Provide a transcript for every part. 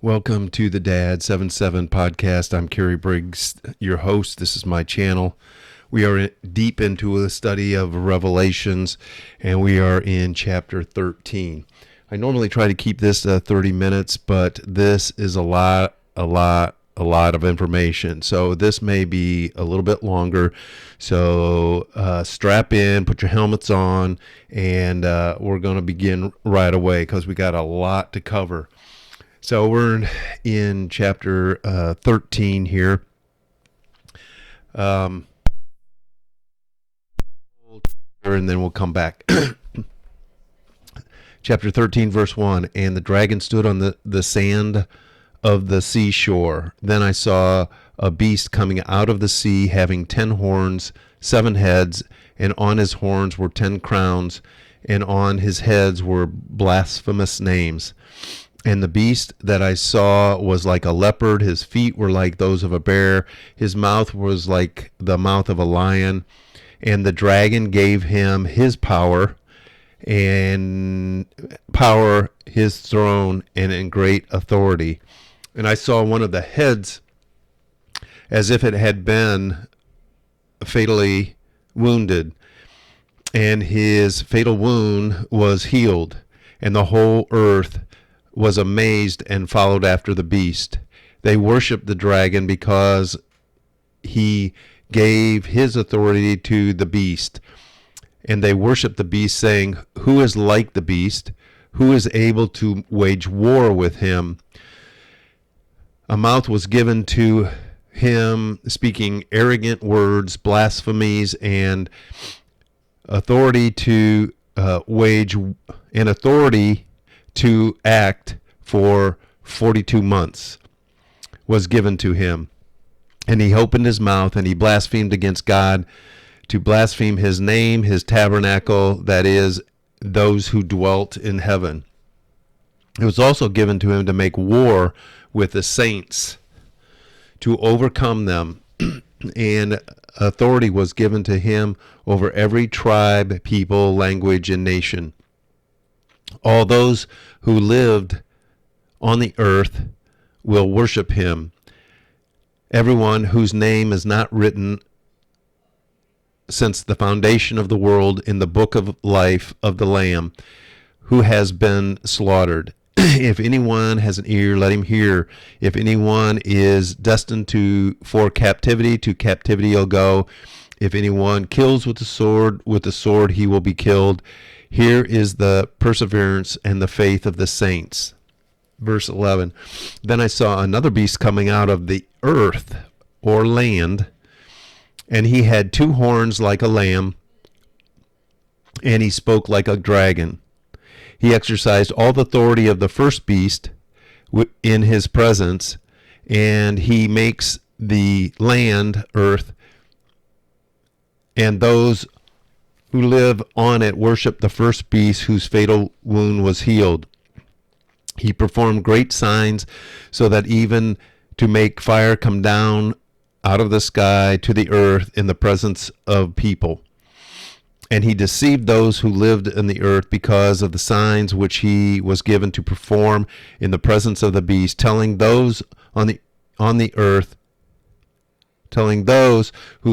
Welcome to the Dad 77 podcast. I'm Kerry Briggs, your host. This is my channel. We are deep into a study of Revelations, and we are in chapter 13. I normally try to keep this 30 minutes, but this is a lot of information. So this may be a little bit longer. So strap in, put your helmets on, and we're going to begin right away because we got a lot to cover. So we're in chapter 13 here. And then we'll come back. Chapter 13, verse 1. And the dragon stood on the sand of the seashore. Then I saw a beast coming out of the sea, having 10 horns, 7 heads, and on his horns were 10 crowns, and on his heads were blasphemous names. And the beast that I saw was like a leopard. His feet were like those of a bear. His mouth was like the mouth of a lion. And the dragon gave him his power, his throne, and in great authority. And I saw one of the heads as if it had been fatally wounded. And his fatal wound was healed. And the whole earth was amazed and followed after the beast. They worshiped the dragon because he gave his authority to the beast. And they worshiped the beast, saying, "Who is like the beast? Who is able to wage war with him?" A mouth was given to him, speaking arrogant words, blasphemies, and authority to authority to act for 42 months was given to him. And he opened his mouth and he blasphemed against God, to blaspheme his name, his tabernacle, that is, those who dwelt in heaven. It was also given to him to make war with the saints, to overcome them. And authority was given to him over every tribe, people, language, and nation. All those who lived on the earth will worship him. Everyone whose name is not written since the foundation of the world in the book of life of the Lamb, who has been slaughtered. If anyone has an ear, let him hear. If anyone is destined for captivity, to captivity he'll go. If anyone kills with the sword he will be killed. Here is the perseverance and the faith of the saints. Verse 11. Then I saw another beast coming out of the earth or land, and he had 2 horns like a lamb, and he spoke like a dragon. He exercised all the authority of the first beast in his presence, and he makes the land, earth, and those who live on it worship the first beast whose fatal wound was healed. He performed great signs, so that even to make fire come down out of the sky to the earth in the presence of people. And he deceived those who lived in the earth because of the signs which he was given to perform in the presence of the beast, telling those who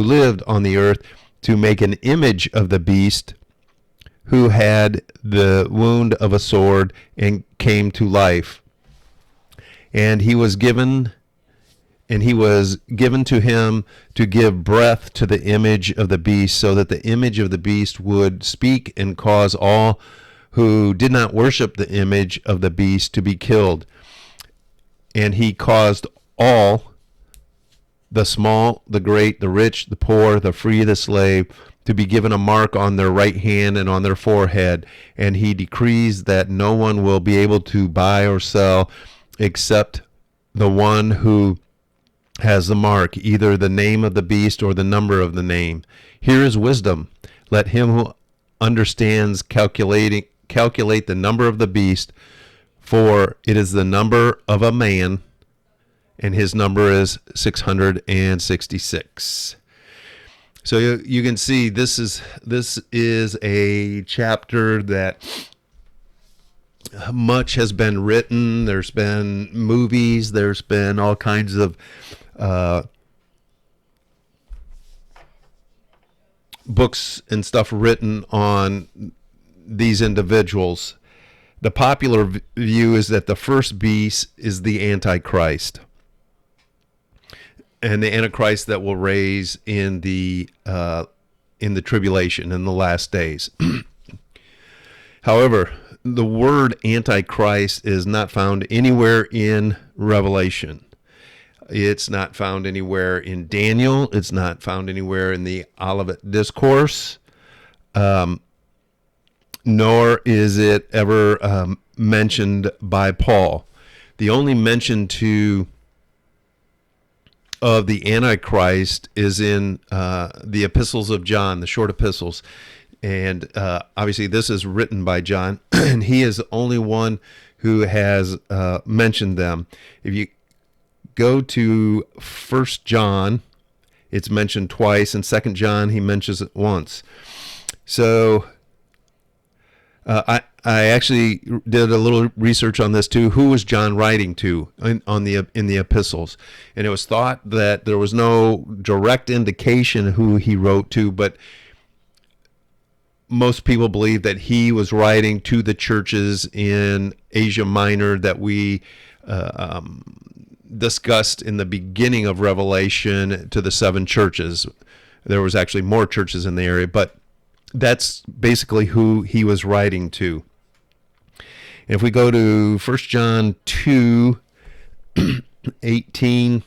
lived on the earth to make an image of the beast who had the wound of a sword and came to life. And he was given to him to give breath to the image of the beast, so that the image of the beast would speak and cause all who did not worship the image of the beast to be killed. And he caused all, the small, the great, the rich, the poor, the free, the slave, to be given a mark on their right hand and on their forehead. And he decrees that no one will be able to buy or sell except the one who has the mark, either the name of the beast or the number of the name. Here is wisdom. Let him who understands calculate the number of the beast, for it is the number of a man, and his number is 666. So you can see this is a chapter that much has been written. There's been movies. There's been all kinds of books and stuff written on these individuals. The popular view is that the first beast is the Antichrist, and the Antichrist that will raise in the tribulation in the last days. However, the word Antichrist is not found anywhere in Revelation. It's not found anywhere in Daniel. It's not found anywhere in the Olivet Discourse. Nor is it ever mentioned by Paul. The only mention of the Antichrist is in the epistles of John, the short epistles. And obviously this is written by John, and he is the only one who has mentioned them. If you go to 1 John, it's mentioned twice, and 2 John, he mentions it once. So I actually did a little research on this too. Who was John writing to in the epistles? And it was thought that there was no direct indication who he wrote to, but most people believe that he was writing to the churches in Asia Minor that we discussed in the beginning of Revelation, to the 7 churches. There was actually more churches in the area, but that's basically who he was writing to. If we go to 1 John 2, 18,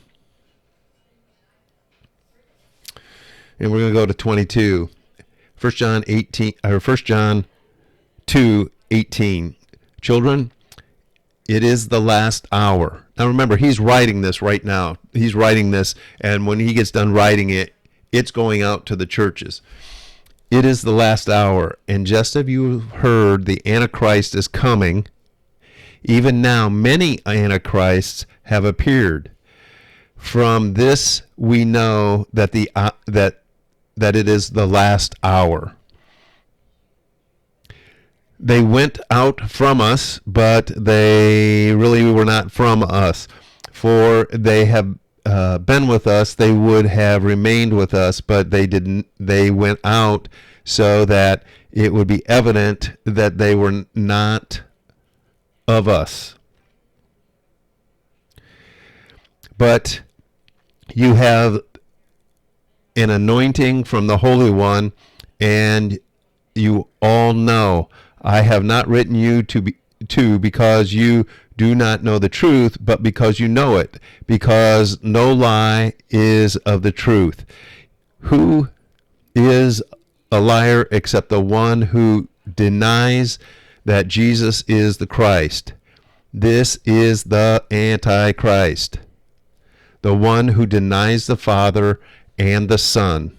and we're going to go to 22. 1 John 2, 18. Children, it is the last hour. Now remember, he's writing this right now. He's writing this, and when he gets done writing it, it's going out to the churches. It is the last hour, and just as you heard, the Antichrist is coming. Even now, many Antichrists have appeared. From this, we know that that it is the last hour. They went out from us, but they really were not from us. For they have been with us, they would have remained with us, but they didn't. They went out so that it would be evident that they were not of us. But you have an anointing from the Holy One, and you all know I have not written you to because you do not know the truth, but because you know it, because no lie is of the truth. Who is a liar except the one who denies that Jesus is the Christ? This is the Antichrist, the one who denies the Father and the Son.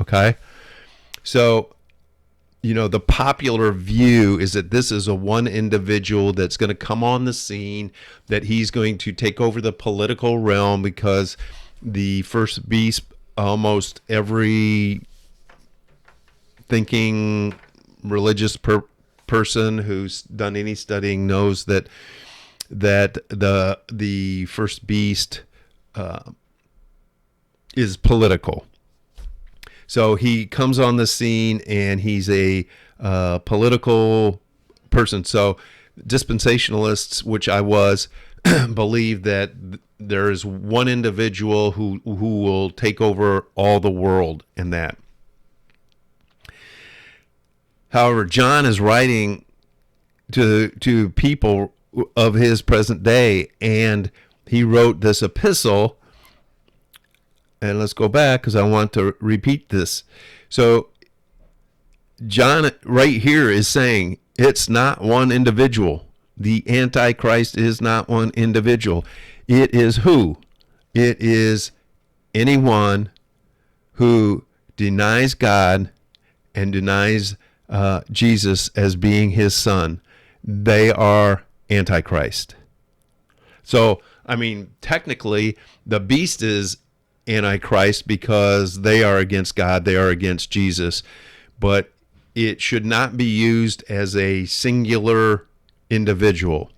Okay? So, the popular view is that this is a one individual that's going to come on the scene, that he's going to take over the political realm, because the first beast, almost every thinking religious person who's done any studying knows that the first beast is political. So he comes on the scene, and he's a political person. So dispensationalists, which I was, believe that there is one individual who will take over all the world in that. However, John is writing to people of his present day, and he wrote this epistle. And let's go back, because I want to repeat this. So John right here is saying it's not one individual. The Antichrist is not one individual. It is who? It is anyone who denies God and denies Jesus as being his son. They are Antichrist. So, technically, the beast is Antichrist because they are against God, they are against Jesus. But it should not be used as a singular individual.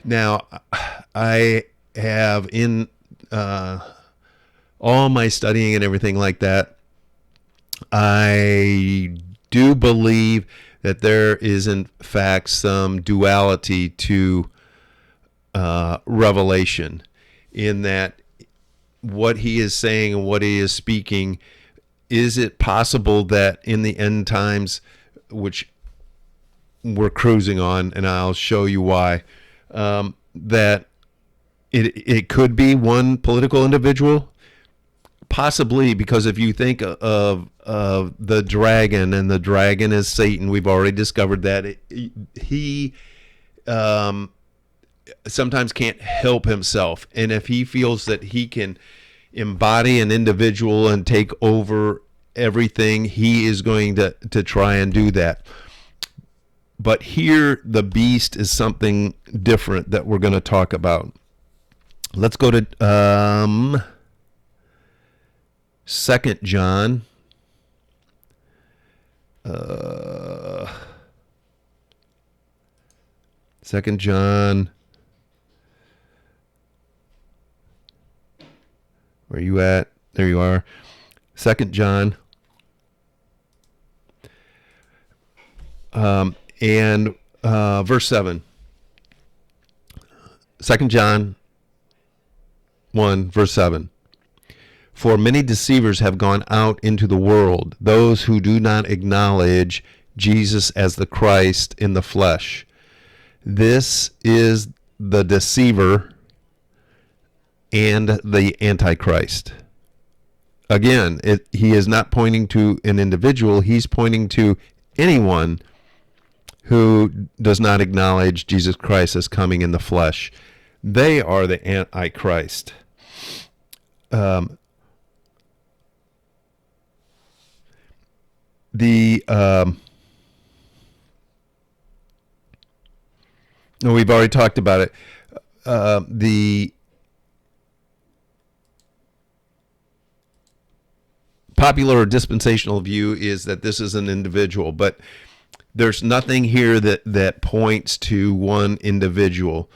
Now, I have in all my studying and everything like that, I do believe that there is in fact some duality to Revelation, in that what he is saying and what he is speaking, is it possible that in the end times, which we're cruising on, and I'll show you why, that it could be one political individual? Possibly, because if you think of the dragon, and the dragon is Satan, we've already discovered that he sometimes can't help himself, and if he feels that he can embody an individual and take over everything, he is going to try and do that. But here, the beast is something different that we're going to talk about. Let's go to 2 John. 2 John. Where are you at? There you are. 2 John. And verse 7. 2 John 1, verse 7. For many deceivers have gone out into the world, those who do not acknowledge Jesus as the Christ in the flesh. This is the deceiver and the Antichrist. Again, he is not pointing to an individual. He's pointing to anyone who does not acknowledge Jesus Christ as coming in the flesh. They are the Antichrist. We've already talked about it. The popular or dispensational view is that this is an individual, but there's nothing here that points to one individual.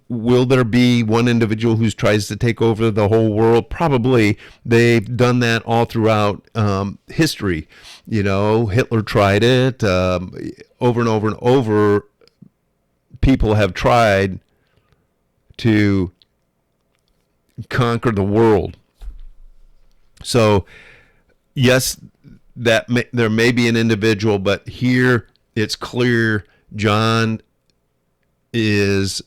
Will there be one individual who tries to take over the whole world? Probably. They've done that all throughout history. You know, Hitler tried it over and over and over. People have tried to conquer the world. So, yes, there may be an individual, but here it's clear John his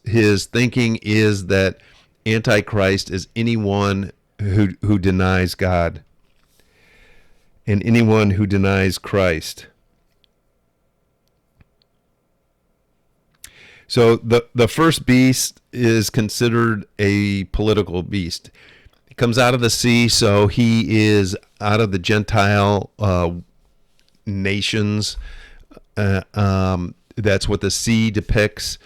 thinking is that Antichrist is anyone who denies God and anyone who denies Christ. So the first beast is considered a political beast. He comes out of the sea, so he is out of the Gentile nations. That's what the sea depicts.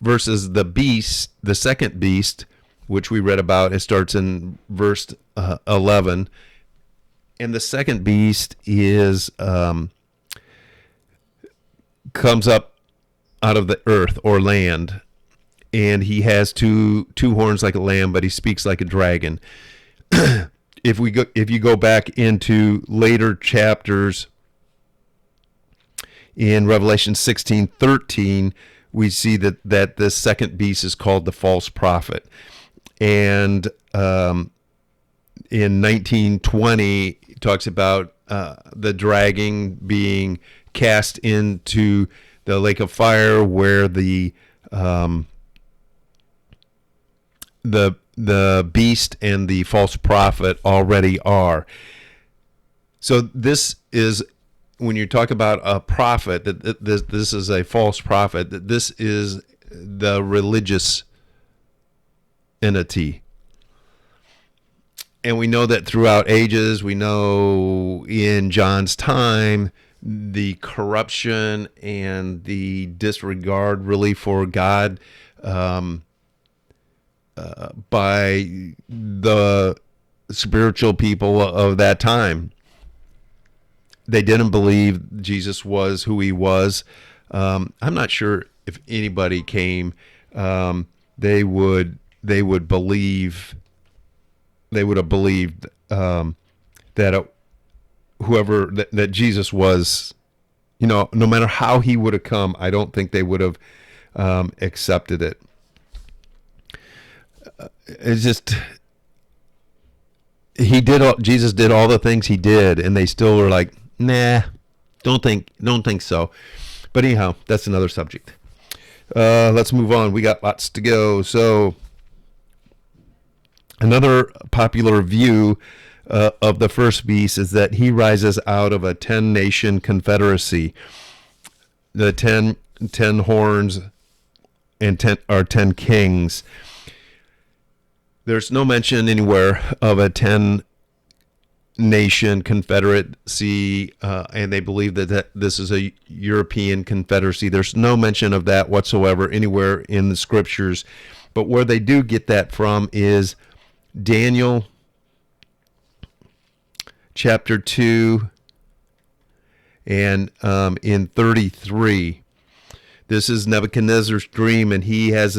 Versus the beast, the second beast, which we read about, it starts in verse 11. And the second beast is comes up out of the earth or land, and he has two horns like a lamb, but he speaks like a dragon. If you go back into later chapters in Revelation 16:13, we see that the second beast is called the false prophet. And in 1920, it talks about the dragon being cast into the lake of fire, where the beast and the false prophet already are. So this is, when you talk about a prophet, that this is a false prophet, that this is the religious entity. And we know that throughout ages, we know in John's time, the corruption and the disregard really for God by the spiritual people of that time. they didn't believe Jesus was who he was. I'm not sure if anybody came, they would believe, they would have believed that whoever that Jesus was, no matter how he would have come, I don't think they would have accepted it. It's just Jesus did all the things he did, and they still were like, nah, don't think so. But anyhow, that's another subject. Let's move on. We got lots to go. So another popular view of the first beast is that he rises out of a 10-nation confederacy. The 10 horns and 10 kings. There's no mention anywhere of a 10-nation confederacy, and they believe that this is a European confederacy. There's no mention of that whatsoever anywhere in the scriptures. But where they do get that from is Daniel chapter 2 and in 33. This is Nebuchadnezzar's dream, and he has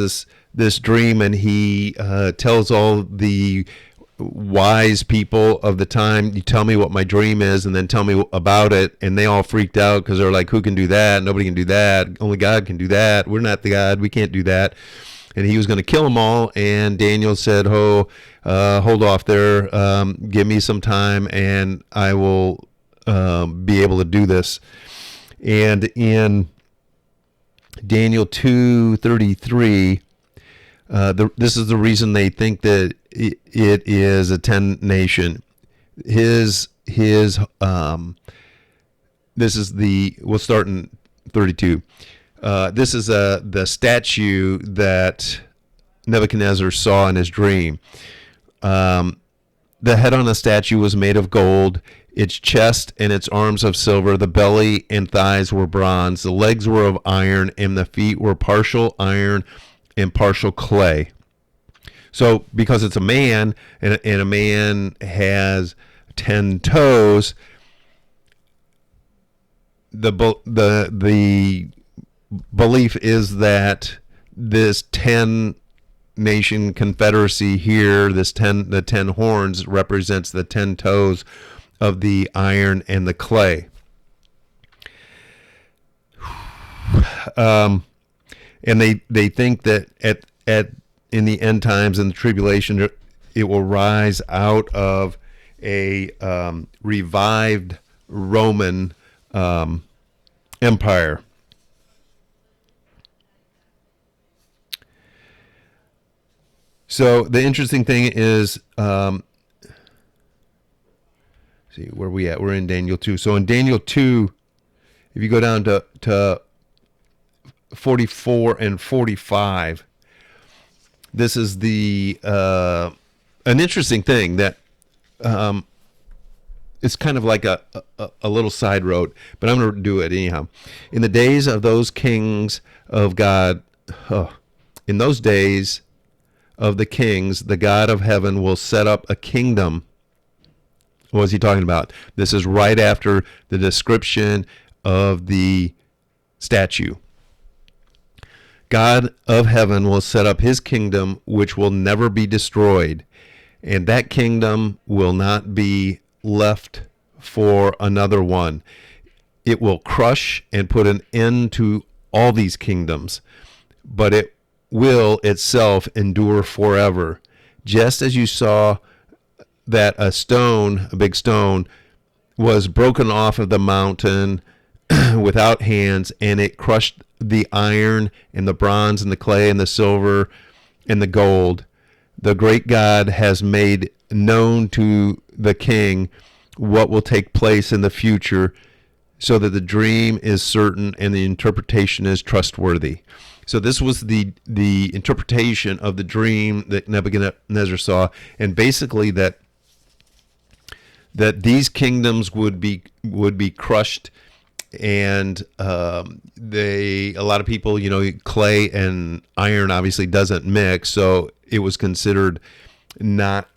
this dream, and he tells all the wise people of the time, you tell me what my dream is and then tell me about it. And they all freaked out because they're like, who can do that? Nobody can do that. Only God can do that. We're not the God. We can't do that. And he was going to kill them all. And Daniel said, hold off there. Give me some time and I will be able to do this. And in Daniel 2:33, this is the reason they think that it is a 10-nation. This is we'll start in 32. This is the statue that Nebuchadnezzar saw in his dream. The head on the statue was made of gold, its chest and its arms of silver, the belly and thighs were bronze, the legs were of iron, and the feet were partial iron and partial clay. So because it's a man, and a man has 10 toes, the belief is that this 10-nation confederacy here, the 10 horns, represents the 10 toes of the iron and the clay. And they think that in the end times, in the tribulation, it will rise out of a revived Roman empire. So the interesting thing is, see where we at? We're in Daniel 2. So in Daniel 2, if you go down to 44 and 45, this is the an interesting thing that it's kind of like a little side road, but I'm going to do it anyhow. In the days of those kings of God, in those days of the kings, the God of heaven will set up a kingdom. What is he talking about? This is right after the description of the statue. God of heaven will set up his kingdom, which will never be destroyed, and that kingdom will not be left for another one. It will crush and put an end to all these kingdoms, but it will itself endure forever. Just as you saw that a big stone, was broken off of the mountain without hands, and it crushed the iron and the bronze and the clay and the silver and the gold. The great God has made known to the king what will take place in the future, so that the dream is certain and the interpretation is trustworthy. So this was the interpretation of the dream that Nebuchadnezzar saw, and basically that these kingdoms would be crushed, and a lot of people, clay and iron obviously doesn't mix, so it was considered not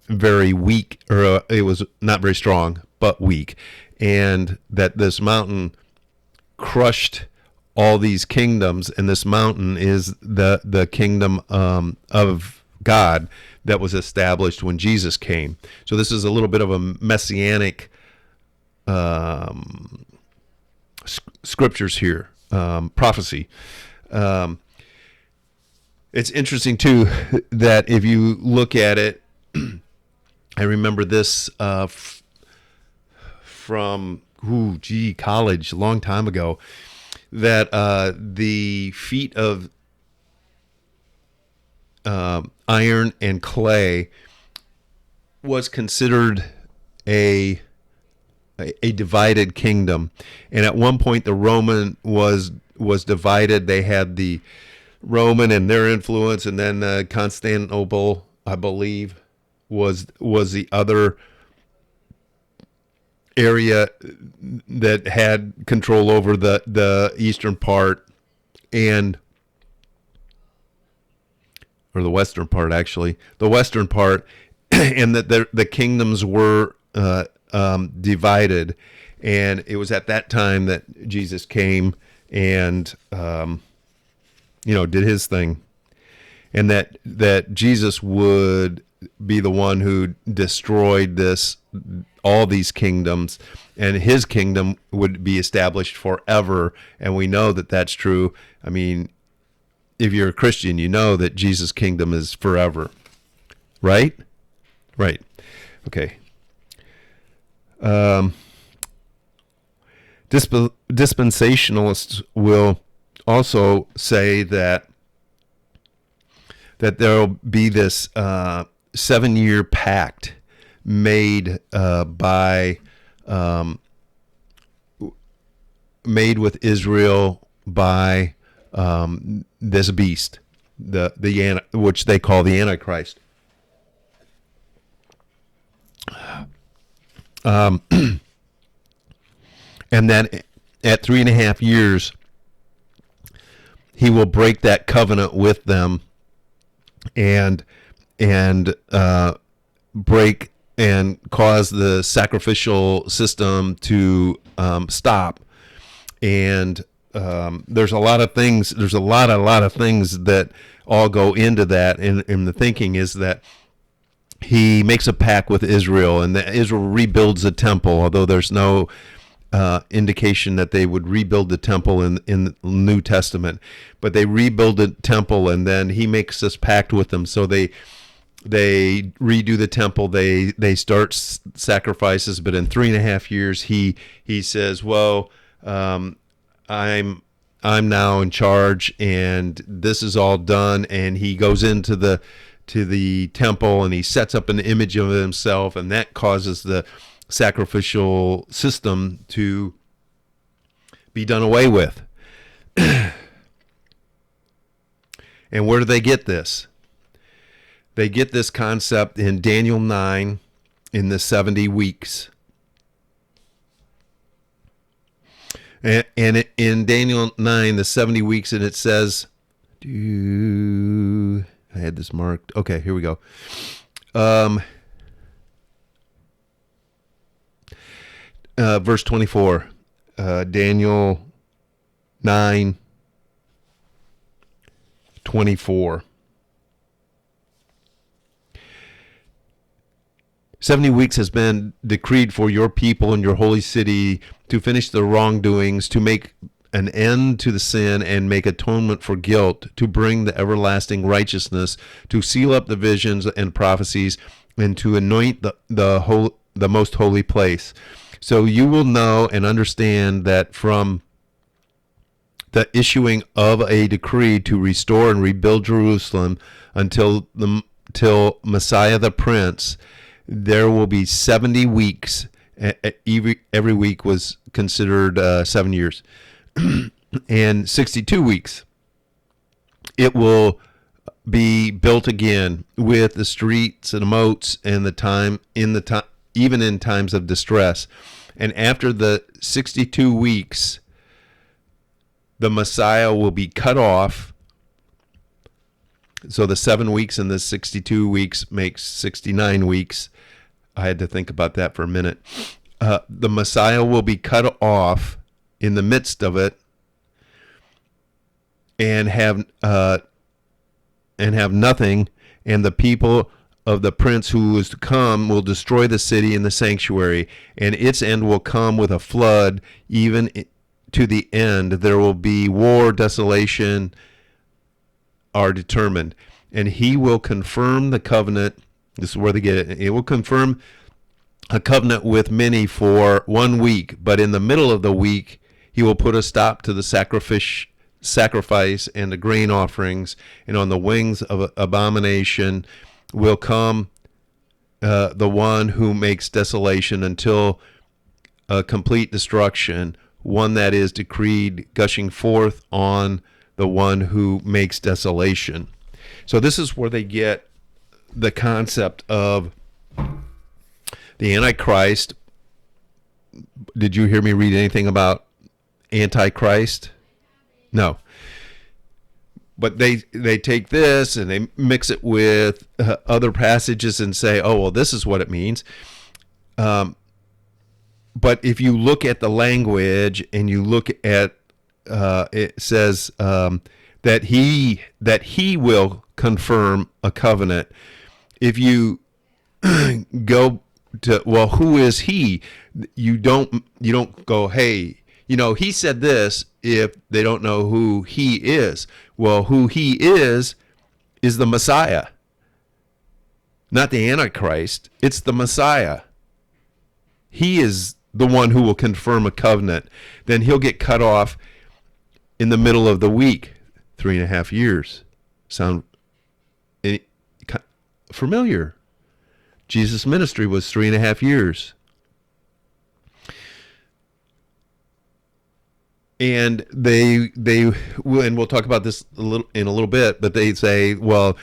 very weak, or it was not very strong. but weak, and that this mountain crushed all these kingdoms, and this mountain is the kingdom of God that was established when Jesus came. So this is a little bit of a messianic scriptures here, prophecy. It's interesting too that if you look at it, I remember this from college a long time ago, that the feet of iron and clay was considered a divided kingdom, and at one point the Roman was divided. They had the Roman and their influence, and then Constantinople, I believe, was the other area that had control over the eastern part, or the western part, actually, the western part, and that the kingdoms were divided. And it was at that time that Jesus came and did his thing, and that Jesus would be the one who destroyed all these kingdoms, and his kingdom would be established forever. And we know that that's true. I mean, if you're a Christian, you know that Jesus' kingdom is forever, right? Right. Okay. Dispensationalists will also say that there'll be this 7-year pact made made with Israel by this beast, which they call the Antichrist. And that at 3.5 years, he will break that covenant with them, and break and cause the sacrificial system to stop. And there's a lot of things. There's a lot of things that all go into that. And the thinking is that he makes a pact with Israel, and that Israel rebuilds the temple, although there's no indication that they would rebuild the temple in the New Testament. But they rebuild the temple, and then he makes this pact with them. So they redo the temple. They start sacrifices, but in 3.5 years, he says, "Well, I'm now in charge, and this is all done." And he goes into the temple, and he sets up an image of himself, and that causes the sacrificial system to be done away with. And where do they get this? They get this concept in Daniel 9 in the 70 weeks. And in Daniel 9, the 70 weeks, and it says, I had this marked. Okay, here we go. Verse 24, Daniel 9:24. 70 weeks has been decreed for your people and your holy city to finish the wrongdoings, to make an end to the sin and make atonement for guilt, to bring the everlasting righteousness, to seal up the visions and prophecies, and to anoint the most holy place. So you will know and understand that from the issuing of a decree to restore and rebuild Jerusalem until Messiah the Prince, there will be 70 weeks. Every week was considered 7 years. And 62 weeks, it will be built again with the streets and the moats and even in times of distress. And after the 62 weeks, the Messiah will be cut off. So the 7 weeks and the 62 weeks makes 69 weeks. I had to think about that for a minute. the Messiah will be cut off in the midst of it, and have nothing, and the people of the prince who is to come will destroy the city and the sanctuary, and its end will come with a flood, even to the end. There will be war, desolation are determined, and he will confirm the covenant. This is where they get it. It will confirm a covenant with many for 1 week, but in the middle of the week he will put a stop to the sacrifice and the grain offerings, and on the wings of abomination will come the one who makes desolation until complete destruction, one that is decreed, gushing forth on the one who makes desolation. So this is where they get the concept of the Antichrist. Did you hear me read anything about Antichrist? No. But they take this and they mix it with other passages and say, oh, well, this is what it means. But if you look at the language and you look at, it says that he will confirm a covenant. If you go to, well, who is he? You don't go, hey, he said this, if they don't know who he is. Well, who he is the Messiah. Not the Antichrist. It's the Messiah. He is the one who will confirm a covenant. Then he'll get cut off in the middle of the week. 3.5 years. Sound familiar? Jesus' ministry was 3.5 years. And they and we'll talk about this in a little bit, but they say, well,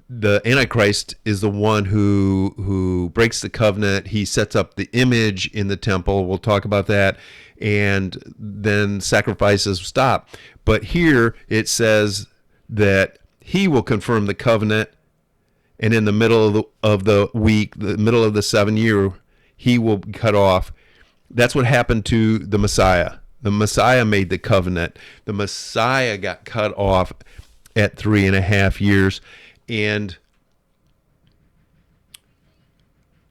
the Antichrist is the one who breaks the covenant. He sets up the image in the temple. We'll talk about that. And then sacrifices stop. But here it says that he will confirm the covenant, and in the middle of the week, the middle of the 7 year, he will be cut off. That's what happened to the Messiah. The Messiah made the covenant. The Messiah got cut off at 3.5 years. And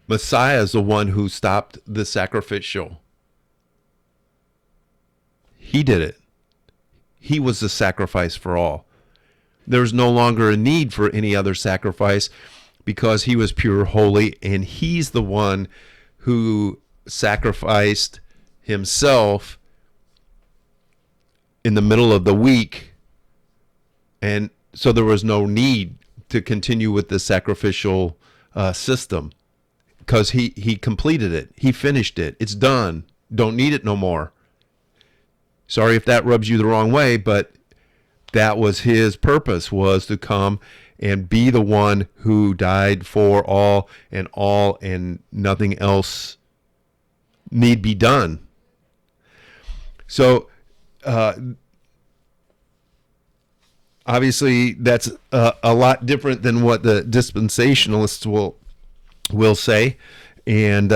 Messiah is the one who stopped the sacrificial. He did it. He was the sacrifice for all. There's no longer a need for any other sacrifice because he was pure, holy, and he's the one who sacrificed himself in the middle of the week. And so there was no need to continue with the sacrificial system because he completed it. He finished it. It's done. Don't need it no more. Sorry if that rubs you the wrong way, but that was his purpose, was to come and be the one who died for all, and nothing else need be done. So obviously that's a lot different than what the dispensationalists will say. And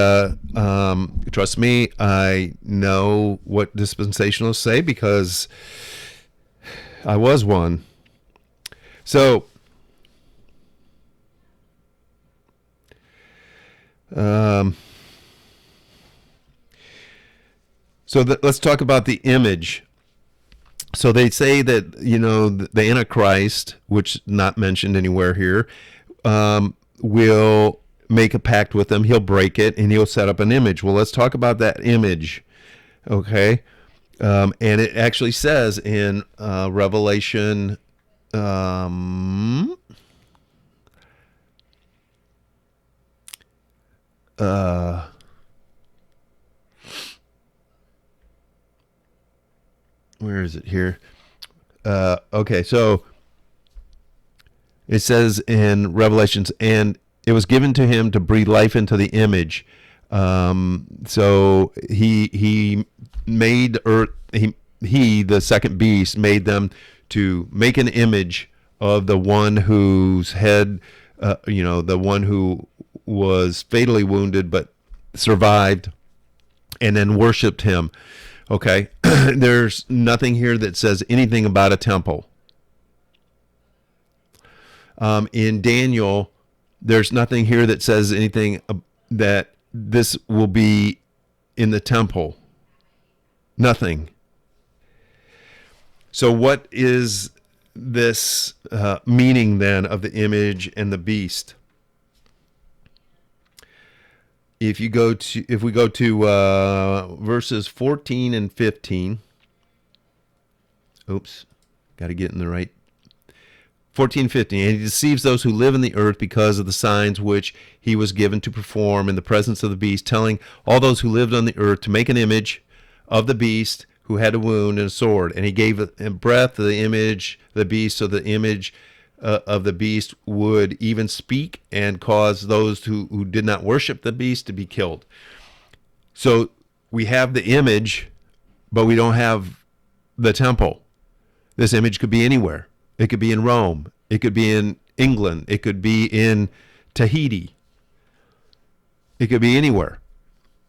trust me, I know what dispensationalists say because I was one. So let's talk about the image. So they say that, the Antichrist, which is not mentioned anywhere here, will make a pact with them. He'll break it and he'll set up an image. Well, let's talk about that image. Okay. And it actually says in Revelation, where is it here? Okay, so it says in Revelations, and it was given to him to breathe life into the image. So he made earth. He, the second beast, made them to make an image of the one whose head, the one who was fatally wounded but survived, and then worshiped him. Okay, there's nothing here that says anything about a temple. In Daniel, there's nothing here that says anything that this will be in the temple. Nothing. So what is this meaning then of the image and the beast? If we go to verses 14 and 15. Oops, got to get in the right. 14:15, and he deceives those who live in the earth because of the signs which he was given to perform in the presence of the beast, telling all those who lived on the earth to make an image of the beast who had a wound and a sword. And he gave a breath to the image, the beast, so the image of the beast would even speak and cause those who did not worship the beast to be killed. So we have the image, but we don't have the temple. This image could be anywhere. It could be in Rome. It could be in England. It could be in Tahiti. It could be anywhere.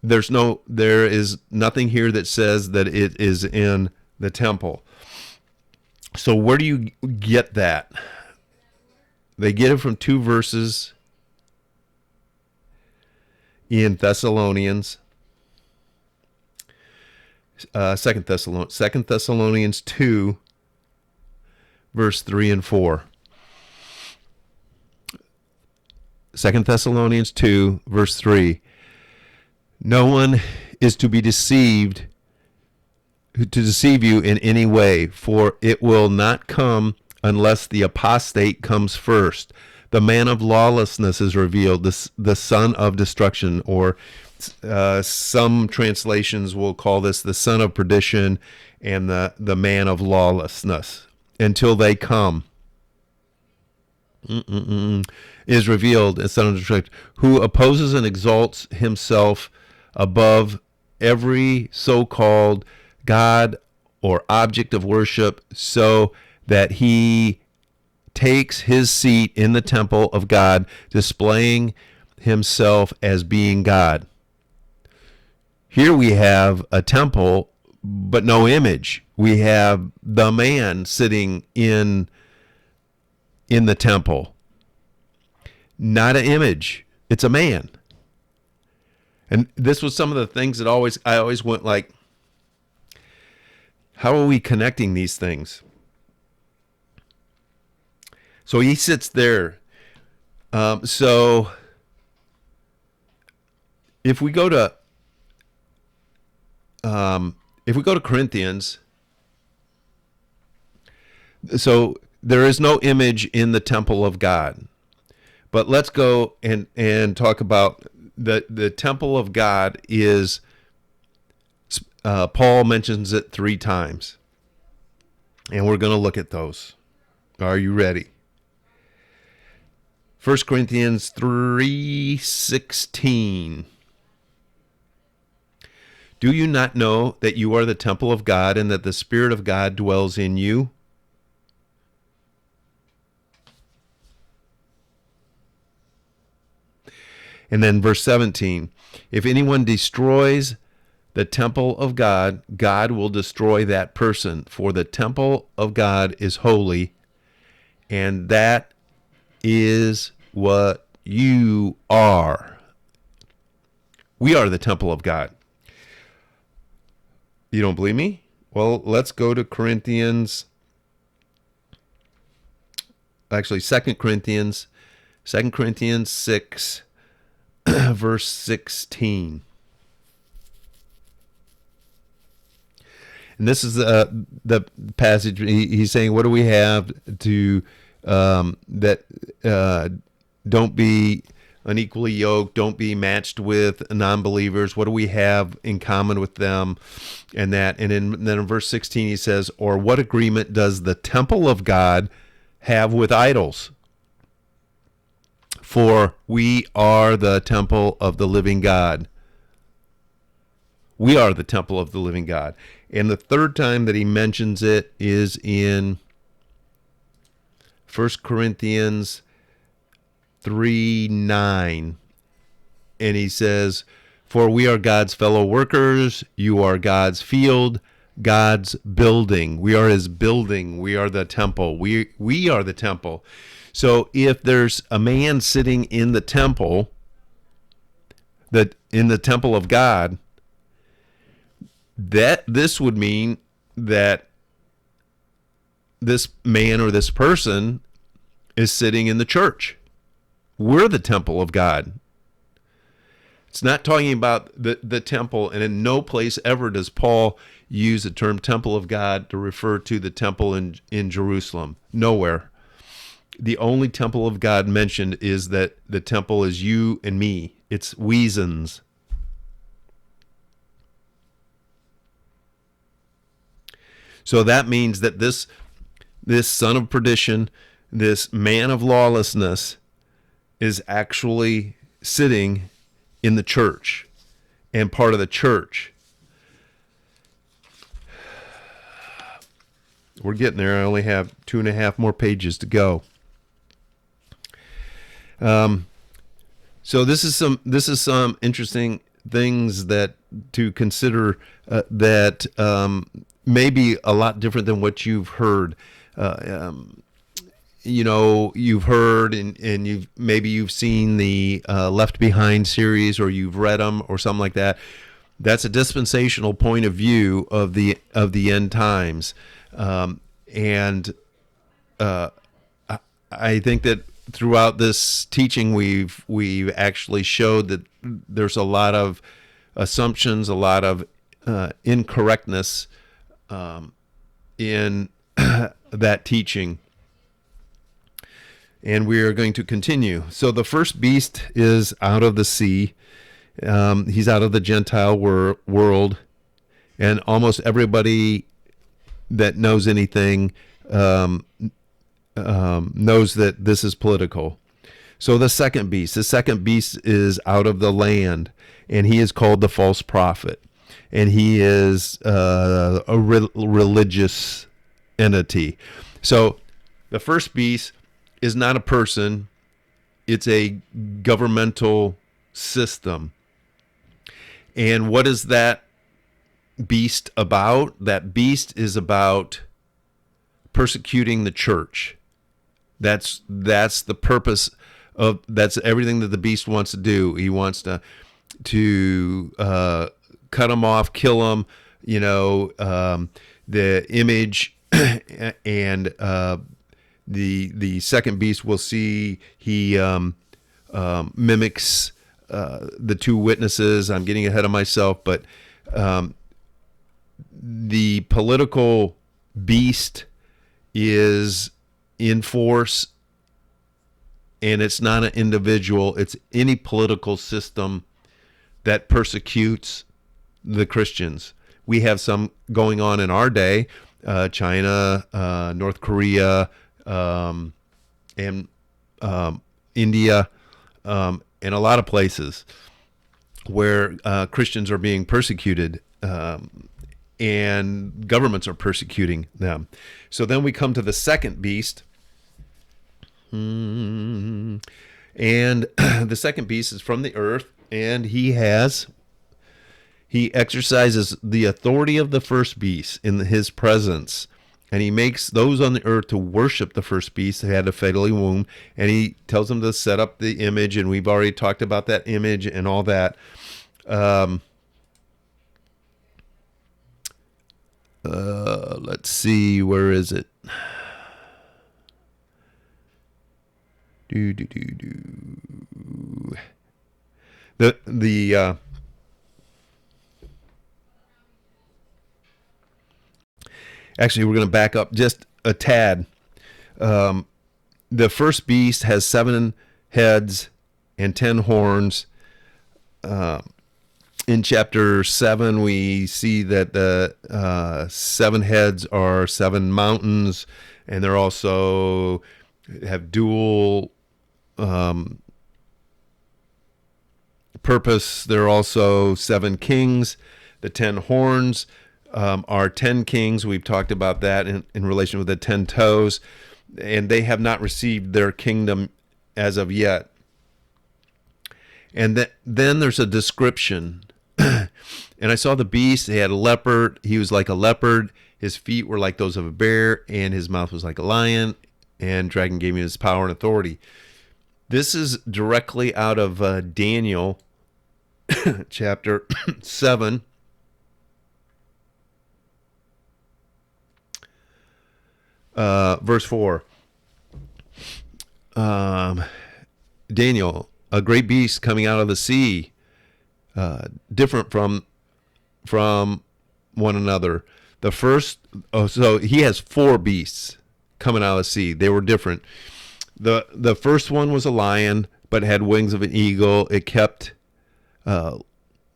There is nothing here that says that it is in the temple. So where do you get that? They get it from two verses in Thessalonians. Second Thessalonians 2, verse 3 and 4. 2 Thessalonians 2, verse 3. No one is to be deceived, to deceive you in any way, for it will not come unless the apostate comes first. The man of lawlessness is revealed, the son of destruction, or some translations will call this the son of perdition and the man of lawlessness. Until they come, is revealed as son of destruction, who opposes and exalts himself above every so-called God or object of worship, so that he takes his seat in the temple of God, displaying himself as being God. Here we have a temple, but no image. We have the man sitting in the temple. Not an image. It's a man. And this was some of the things that I always went like, how are we connecting these things? So he sits there. So if we go to Corinthians, so there is no image in the temple of God. But let's go and talk about the temple of God is, Paul mentions it 3 times. And we're going to look at those. Are you ready? 1 Corinthians 3:16. Do you not know that you are the temple of God and that the Spirit of God dwells in you? And then verse 17. If anyone destroys the temple of God, God will destroy that person. For the temple of God is holy, and that is what you are. We are the temple of God. You don't believe me? Well, let's go to Corinthians. Actually, 2 Corinthians 6, verse 16. And this is the passage. He's saying, what do we have to don't be unequally yoked, don't be matched with non-believers. What do we have in common with them? And then in verse 16 he says, or what agreement does the temple of God have with idols? For we are the temple of the living God. We are the temple of the living God. And the third time that he mentions it is in 1 Corinthians 3:9. And he says, For we are God's fellow workers. You are God's field, God's building. We are his building. We are the temple. We are the temple. So if there's a man sitting in the temple, in the temple of God, that this would mean that this man or this person is sitting in the church. We're the temple of God. It's not talking about the temple, and in no place ever does Paul use the term temple of God to refer to the temple in Jerusalem. Nowhere. The only temple of God mentioned is that the temple is you and me. It's weasons. So that means that this son of perdition, this man of lawlessness, is actually sitting in the church and part of the church. We're getting there. I only have 2.5 more pages to go. So this is some interesting things that to consider that may be a lot different than what you've heard. You've heard and you've seen the Left Behind series, or you've read them or something like that. That's a dispensational point of view of the end times, and I think that throughout this teaching we've actually showed that there's a lot of assumptions, a lot of incorrectness in that teaching. And we are going to continue. So the first beast is out of the sea. He's out of the Gentile world. And almost everybody that knows anything knows that this is political. So the second beast is out of the land. And he is called the false prophet. And he is a religious entity. So the first beast is not a person, it's a governmental system. And what is that beast about? That beast is about persecuting the church. That's the purpose of, that's everything that the beast wants to do. He wants to cut them off, kill them, the image and the second beast, we'll see he mimics the two witnesses. I'm getting ahead of myself, but the political beast is in force, and it's not an individual. It's any political system that persecutes the Christians. We have some going on in our day, China, North Korea, and India, and a lot of places where Christians are being persecuted, and governments are persecuting them. So then we come to the second beast, and the second beast is from the earth, and he exercises the authority of the first beast in his presence. And he makes those on the earth to worship the first beast that had a fatally wound. And he tells them to set up the image. And we've already talked about that image and all that. Let's see. Where is it? Actually, we're going to back up just a tad. The first beast has 7 heads and 10 horns. In chapter 7, we see that the 7 heads are 7 mountains, and they're also have dual purpose. They're also 7 kings. The 10 horns are 10 kings. We've talked about that in relation with the 10 toes, and they have not received their kingdom as of yet. And then there's a description. And I saw the beast. He had a leopard. He was like a leopard. His feet were like those of a bear, and his mouth was like a lion. And dragon gave him his power and authority. This is directly out of Daniel chapter 7. Verse 4. Daniel, a great beast coming out of the sea, different from one another. The first, so he has 4 beasts coming out of the sea. They were different. The first one was a lion, but had wings of an eagle. It kept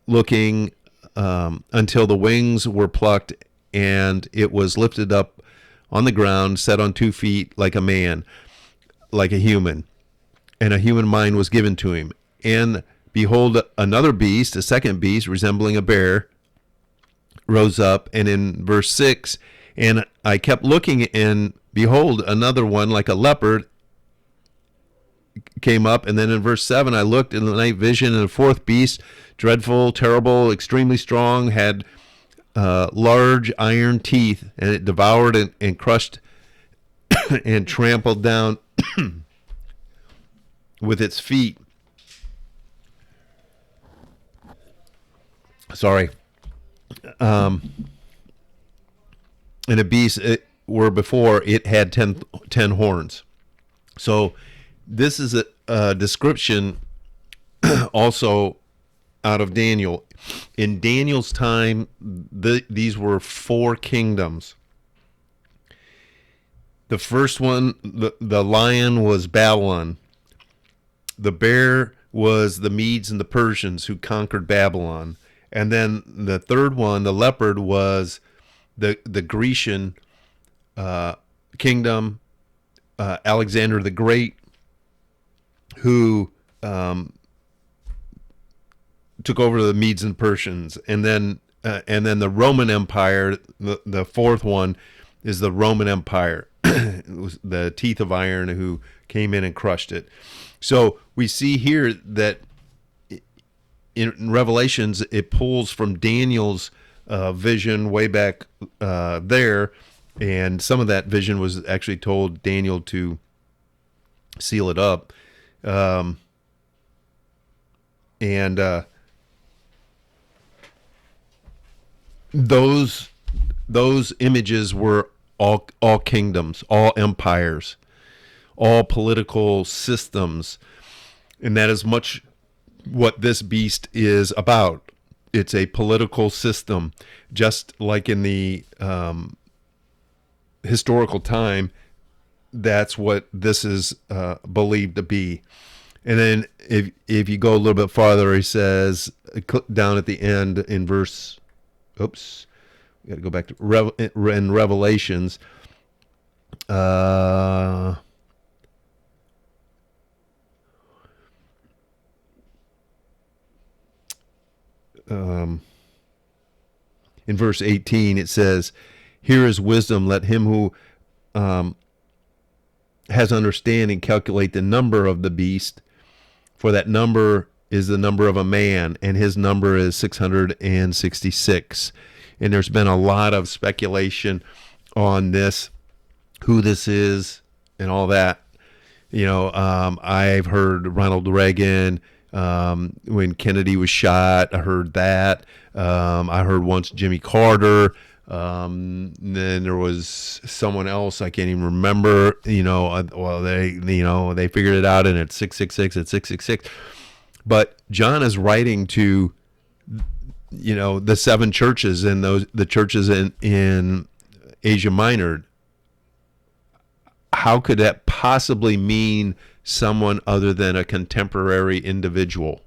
looking until the wings were plucked, and it was lifted up on the ground, set on 2 feet like a man, like a human. And a human mind was given to him. And behold, another beast, a second beast, resembling a bear, rose up. And in verse 6, and I kept looking, and behold, another one like a leopard came up. And then in verse 7, I looked in the night vision, and a fourth beast, dreadful, terrible, extremely strong, had large iron teeth, and it devoured and crushed and trampled down with its feet. Sorry. And a beast, where before it had 10 horns. So this is a description also out of Daniel. In Daniel's time, these were 4 kingdoms. The first one, the lion, was Babylon. The bear was the Medes and the Persians who conquered Babylon. And then the third one, the leopard, was the Grecian kingdom, Alexander the Great, who took over the Medes and Persians. And then the Roman Empire, the fourth one, is the Roman Empire. It was the teeth of iron who came in and crushed it. So we see here that in Revelations, it pulls from Daniel's vision way back there, and some of that vision was actually told Daniel to seal it up. Those images were all kingdoms, all empires, all political systems, and that is much what this beast is about. It's a political system, just like in the historical time. That's what this is believed to be. And then if you go a little bit farther, he says down at the end in verse, we got to go back to in Revelations. In verse 18, it says, "Here is wisdom. Let him who has understanding calculate the number of the beast, for that number is the number of a man, and his number is 666. And there's been a lot of speculation on this, who this is, and all that. I've heard Ronald Reagan, when Kennedy was shot. I heard that. I heard once Jimmy Carter. Then there was someone else I can't even remember. They figured it out, and it's 666. It's 666. But John is writing to, the 7 churches and the churches in Asia Minor. How could that possibly mean someone other than a contemporary individual?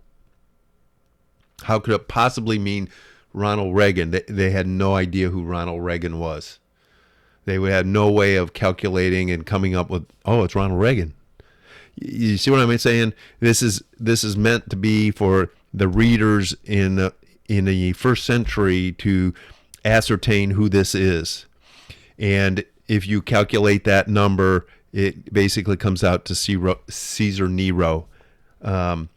How could it possibly mean Ronald Reagan? They had no idea who Ronald Reagan was. They had no way of calculating and coming up with, it's Ronald Reagan. You see what I'm saying? This is meant to be for the readers in the first century to ascertain who this is. And if you calculate that number, it basically comes out to Caesar Nero. And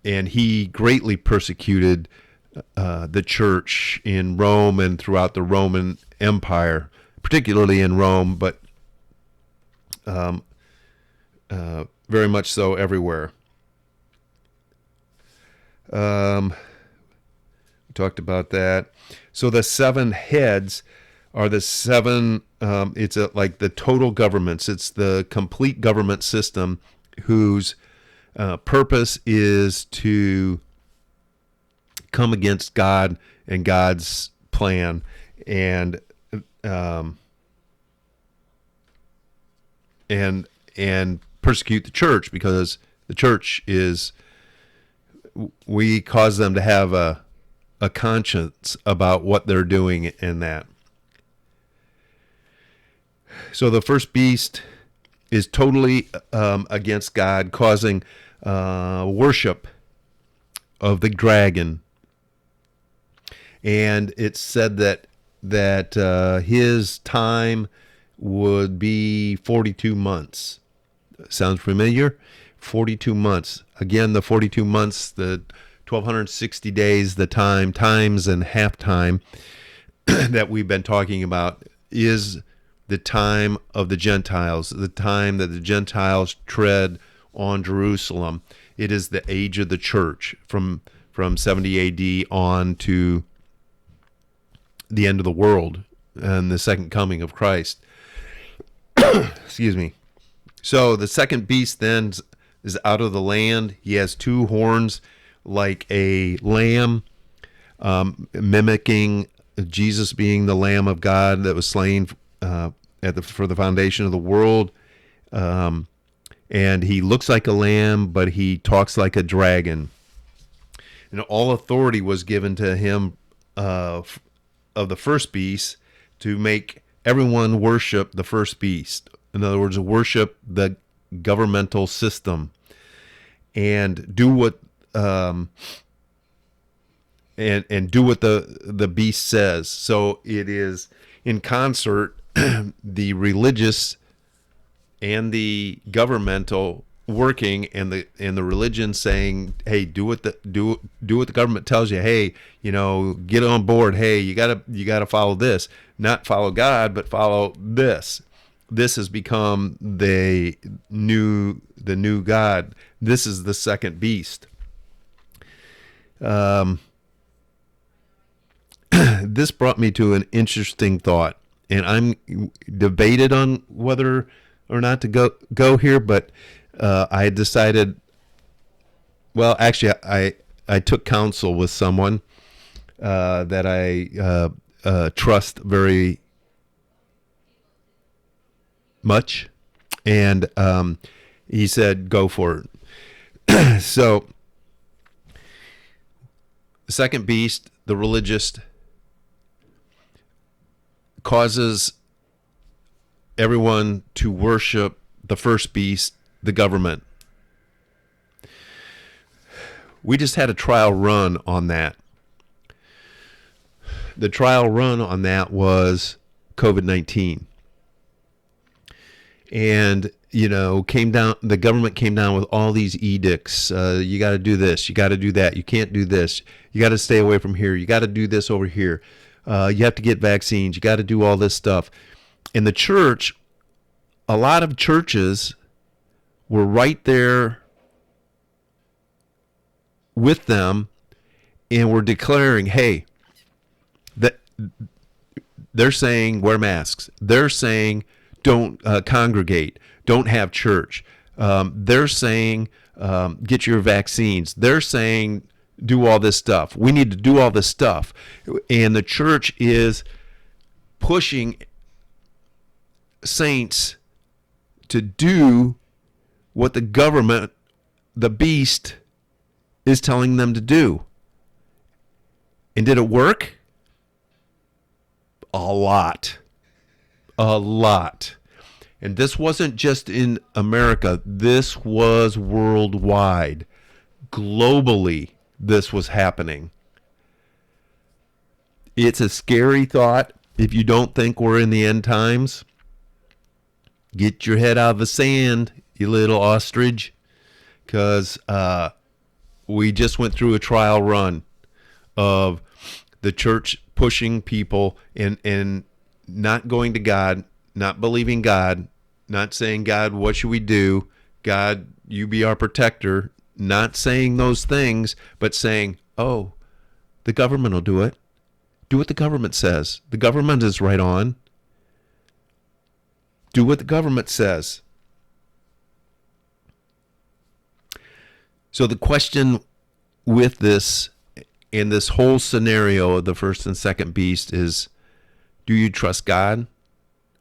and he greatly persecuted the church in Rome and throughout the Roman Empire, particularly in Rome, but very much so everywhere. We talked about that. So the seven heads are the seven, it's like the total governments. It's the complete government system whose purpose is to come against God and God's plan, and persecute the church, because the church is, we cause them to have a conscience about what they're doing in that. So the first beast is totally against God, causing worship of the dragon. And it's said that his time would be 42 months. Sounds familiar? 42 months. Again, the 42 months, the 1260 days, the times and halftime that we've been talking about is the time of the Gentiles, the time that the Gentiles tread on Jerusalem. It is the age of the church from 70 AD on to the end of the world and the second coming of Christ. Excuse me. So the second beast then is out of the land. He has two horns like a lamb, mimicking Jesus being the Lamb of God that was slain for the foundation of the world. And he looks like a lamb, but he talks like a dragon. And all authority was given to him of the first beast to make everyone worship the first beast. In other words, worship the governmental system and do what and do what the beast says. So it is in concert, the religious and the governmental working, and the religion saying, hey, do what the government tells you. Hey, get on board. Hey, you gotta follow this, not follow God, but follow this. This has become the new God. This is the second beast. This brought me to an interesting thought, and I'm debated on whether or not to go here, but I decided. Well, actually, I took counsel with someone that I trust very much, and he said, "Go for it." So, the second beast, the religious, causes everyone to worship the first beast, the government. We just had a trial run on that. The trial run on that was COVID-19. And, the government came down with all these edicts. You got to do this. You got to do that. You can't do this. You got to stay away from here. You got to do this over here. You have to get vaccines. You got to do all this stuff. In the church, a lot of churches were right there with them and were declaring, hey, that they're saying wear masks. They're saying don't congregate. Don't have church. They're saying get your vaccines. They're saying do all this stuff. We need to do all this stuff. And the church is pushing saints to do what the government, the beast, is telling them to do. And did it work? A lot. A lot. And this wasn't just in America. This was worldwide. Globally, this was happening. It's a scary thought. If you don't think we're in the end times, get your head out of the sand, you little ostrich, because We just went through a trial run of the church pushing people and not going to God, not believing God, not saying, God, what should we do? God, you be our protector. Not saying those things, but saying, oh, the government will do it. Do what the government says. The government is right on. Do what the government says. So the question with this, in this whole scenario of the first and second beast, is, do you trust God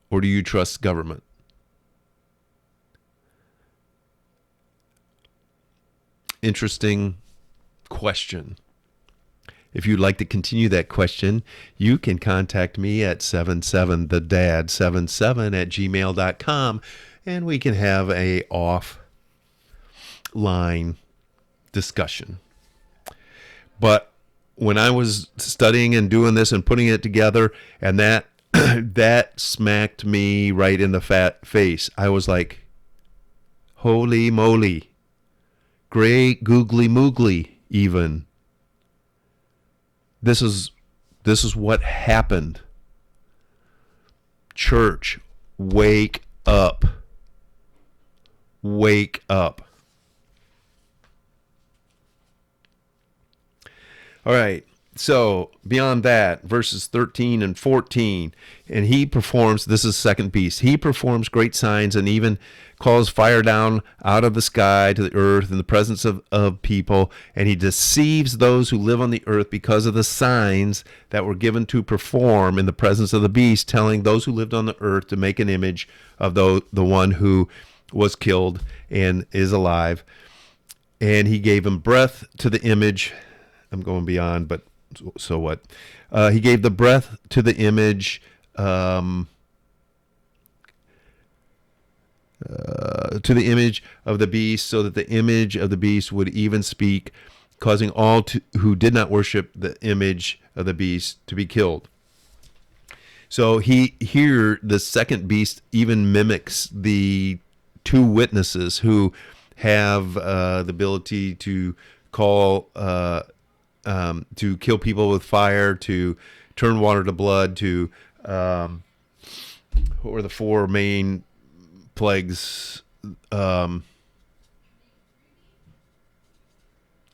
or do you trust government? Interesting question. If you'd like to continue that question, you can contact me at 77thedad77@gmail.com, and we can have a offline discussion. But when I was studying and doing this and putting it together, and that that smacked me right in the face. I was like, holy moly. Great googly moogly even. This is what happened. Church, wake up. Wake up. All right. So beyond that, verses 13 and 14, and he performs, this is second beast, he performs great signs and even calls fire down out of the sky to the earth in the presence of people, and he deceives those who live on the earth because of the signs that were given to perform in the presence of the beast, telling those who lived on the earth to make an image of the one who was killed and is alive. And he gave him breath to the image. I'm going beyond, but so what? He gave the breath to the image, to the image of the beast, so that the image of the beast would even speak, causing all who did not worship the image of the beast to be killed. So here the second beast even mimics the two witnesses who have the ability to call. To kill people with fire, to turn water to blood, to what were the four main plagues?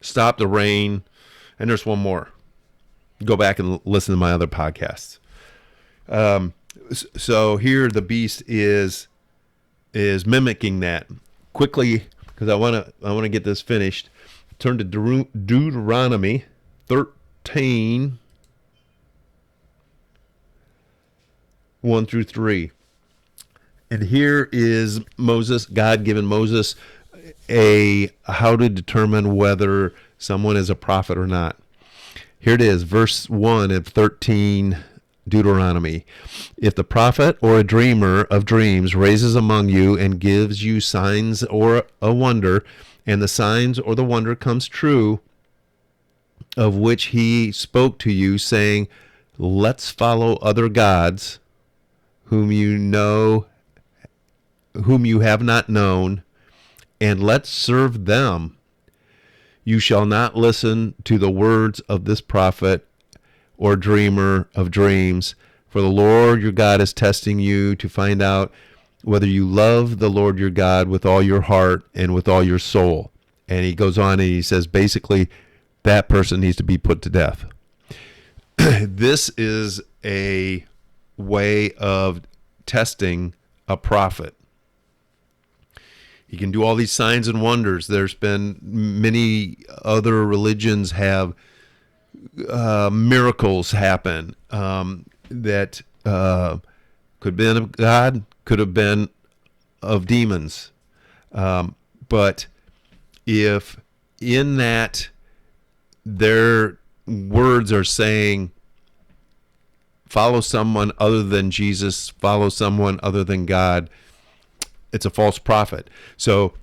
Stop the rain, and there's one more. Go back and listen to my other podcasts. So here the beast is mimicking that quickly, because I want to get this finished. Turn to Deuteronomy 13, 1 through 3. And here is Moses, God giving Moses how to determine whether someone is a prophet or not. Here it is, verse 1 of 13, Deuteronomy. If the prophet or a dreamer of dreams raises among you and gives you signs or a wonder, and the signs or the wonder comes true, of which he spoke to you, saying, let's follow other gods whom you have not known, and let's serve them. You shall not listen to the words of this prophet or dreamer of dreams, for the Lord your God is testing you to find out whether you love the Lord your God with all your heart and with all your soul. And he goes on and he says, basically, that person needs to be put to death. This is a way of testing a prophet. He can do all these signs and wonders. There's been many other religions have miracles happen that could have been of God, could have been of demons. But if in that their words are saying, follow someone other than Jesus, follow someone other than God, it's a false prophet. So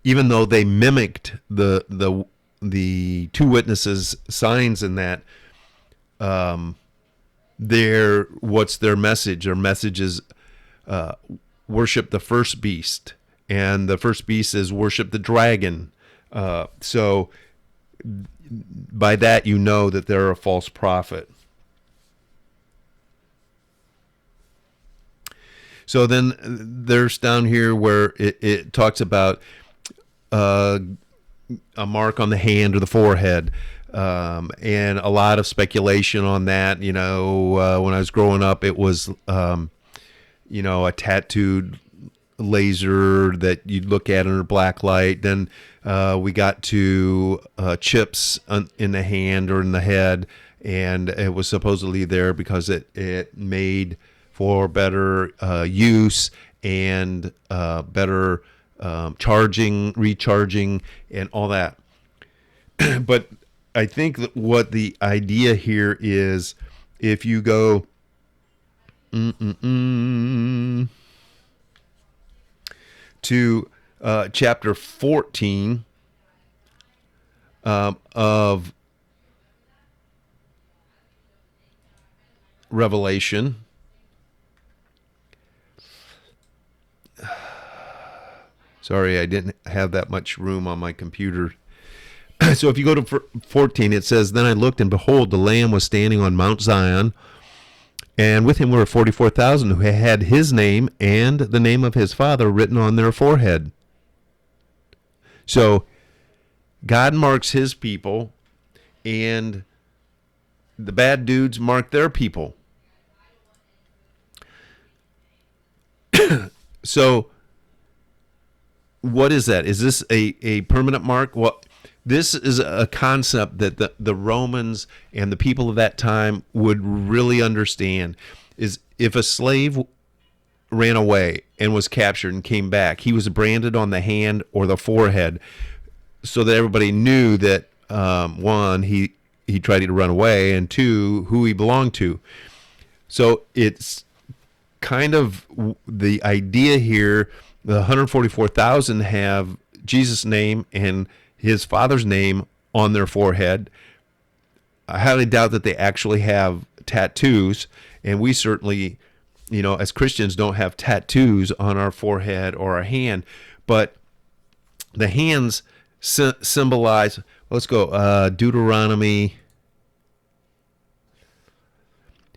even though they mimicked the two witnesses' signs in that, what's their message? Their message is worship the first beast, and the first beast is worship the dragon. So by that you know that they're a false prophet. So then there's down here where it talks about a mark on the hand or the forehead. And a lot of speculation on that. When I was growing up, it was, a tattooed laser that you'd look at under black light. Then we got to chips in the hand or in the head, and it was supposedly there because it made for better use and better charging, recharging, and all that. But I think that what the idea here is, if you go to chapter 14 of Revelation. Sorry, I didn't have that much room on my computer. So if you go to 14, it says, "Then I looked, and behold, the Lamb was standing on Mount Zion, and with him were 44,000 who had his name and the name of his father written on their forehead." So God marks his people, and the bad dudes mark their people. So what is that? Is this a permanent mark? Well, this is a concept that the Romans and the people of that time would really understand. Is if a slave ran away and was captured and came back, he was branded on the hand or the forehead, so that everybody knew that, one, he tried to run away, and two, who he belonged to. So it's kind of the idea here. The 144,000 have Jesus' name and his father's name on their forehead. I highly doubt that they actually have tattoos, and we certainly, as Christians, don't have tattoos on our forehead or our hand. But the hands symbolize, let's go, Deuteronomy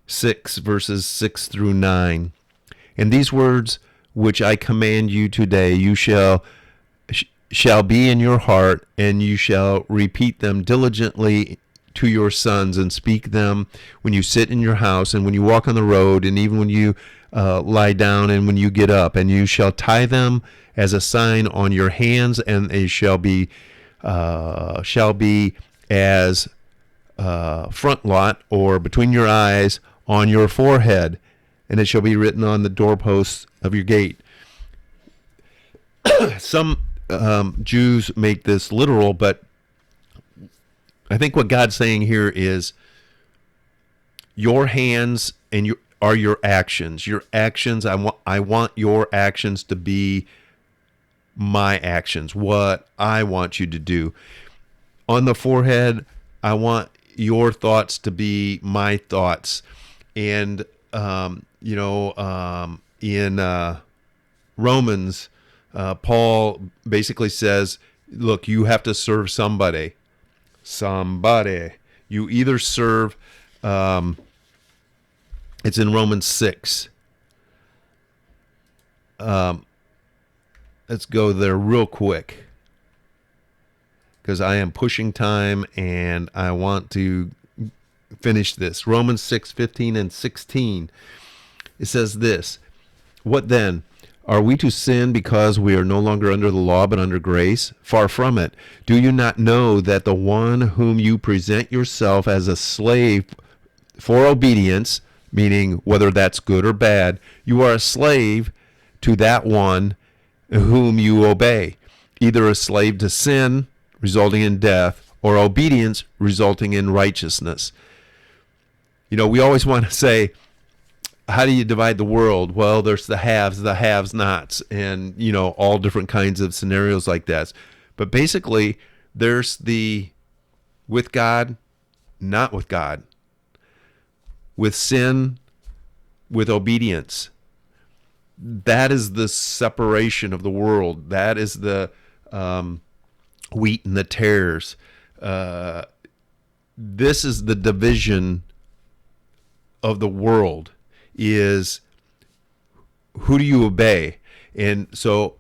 6, verses 6 through 9. "And these words which I command you today, you shall be in your heart, and you shall repeat them diligently to your sons, and speak them when you sit in your house, and when you walk on the road, and even when you lie down, and when you get up. And you shall tie them as a sign on your hands, and they shall be as front lot, or between your eyes, on your forehead, and it shall be written on the doorposts of your gate." Some Jews make this literal, but I think what God's saying here is your hands and your actions. Your actions, I want your actions to be my actions, what I want you to do. On the forehead, I want your thoughts to be my thoughts. And in Romans, Paul basically says, look, you have to serve somebody. You either serve, it's in Romans 6. Let's go there real quick, because I am pushing time and I want to finish this. Romans 6:15 and 16. It says this: "What then? Are we to sin because we are no longer under the law but under grace? Far from it. Do you not know that the one whom you present yourself as a slave for obedience," meaning whether that's good or bad, "you are a slave to that one whom you obey, either a slave to sin, resulting in death, or obedience, resulting in righteousness." We always want to say, how do you divide the world? Well, there's the haves, the have-nots, and, all different kinds of scenarios like that. But basically, there's the with God, not with God, with sin, with obedience. That is the separation of the world. That is the wheat and the tares. This is the division of the world, is who do you obey? And so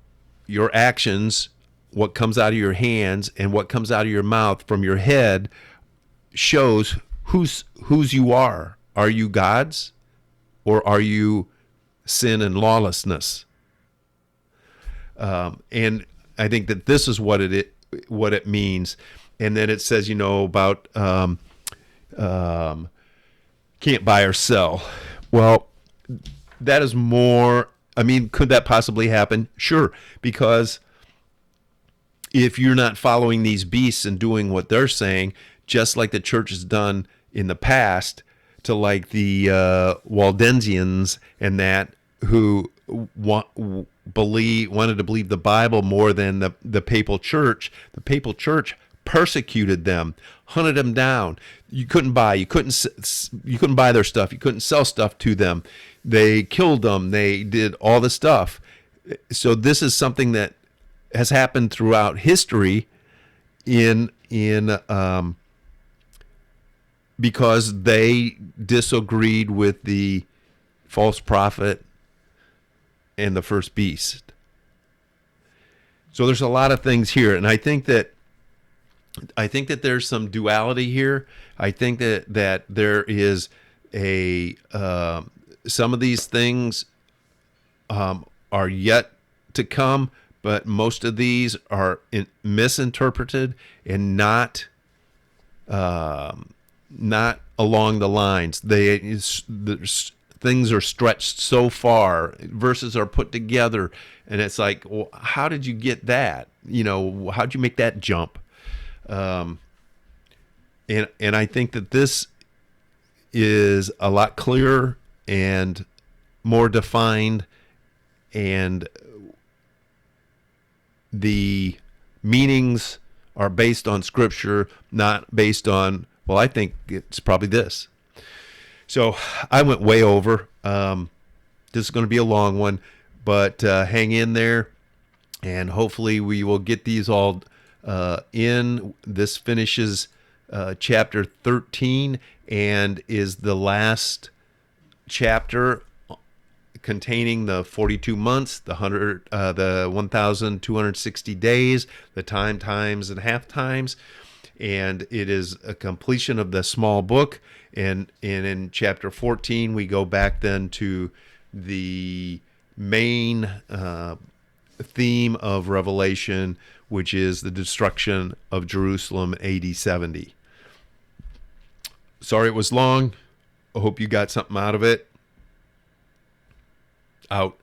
your actions, what comes out of your hands and what comes out of your mouth from your head, shows whose you are. Are you God's, or are you sin and lawlessness? And I think that this is what it means. And then it says, about can't buy or sell. Well, that is more. I mean, could that possibly happen? Sure, because if you're not following these beasts and doing what they're saying, just like the church has done in the past, to like the Waldensians and that, who wanted to believe the Bible more than the papal church. The papal church persecuted them, hunted them down. You couldn't buy their stuff. You couldn't sell stuff to them. They killed them. They did all the stuff. So this is something that has happened throughout history because they disagreed with the false prophet and the first beast. So there's a lot of things here, and I think that there's some duality here. I think that there is a some of these things are yet to come, but most of these are misinterpreted and not along the lines. Things are stretched so far. Verses are put together, and it's like, well, how did you get that? How'd you make that jump? And I think that this is a lot clearer and more defined, and the meanings are based on Scripture, not based on, well, I think it's probably this. So I went way over. This is going to be a long one, but hang in there, and hopefully we will get these all in. This finishes chapter 13 and is the last chapter containing the 42 months, the 1,260 days, the times, and half times. And it is a completion of the small book. And in chapter 14, we go back then to the main theme of Revelation, which is the destruction of Jerusalem AD 70. Sorry it was long. I hope you got something out of it. Out.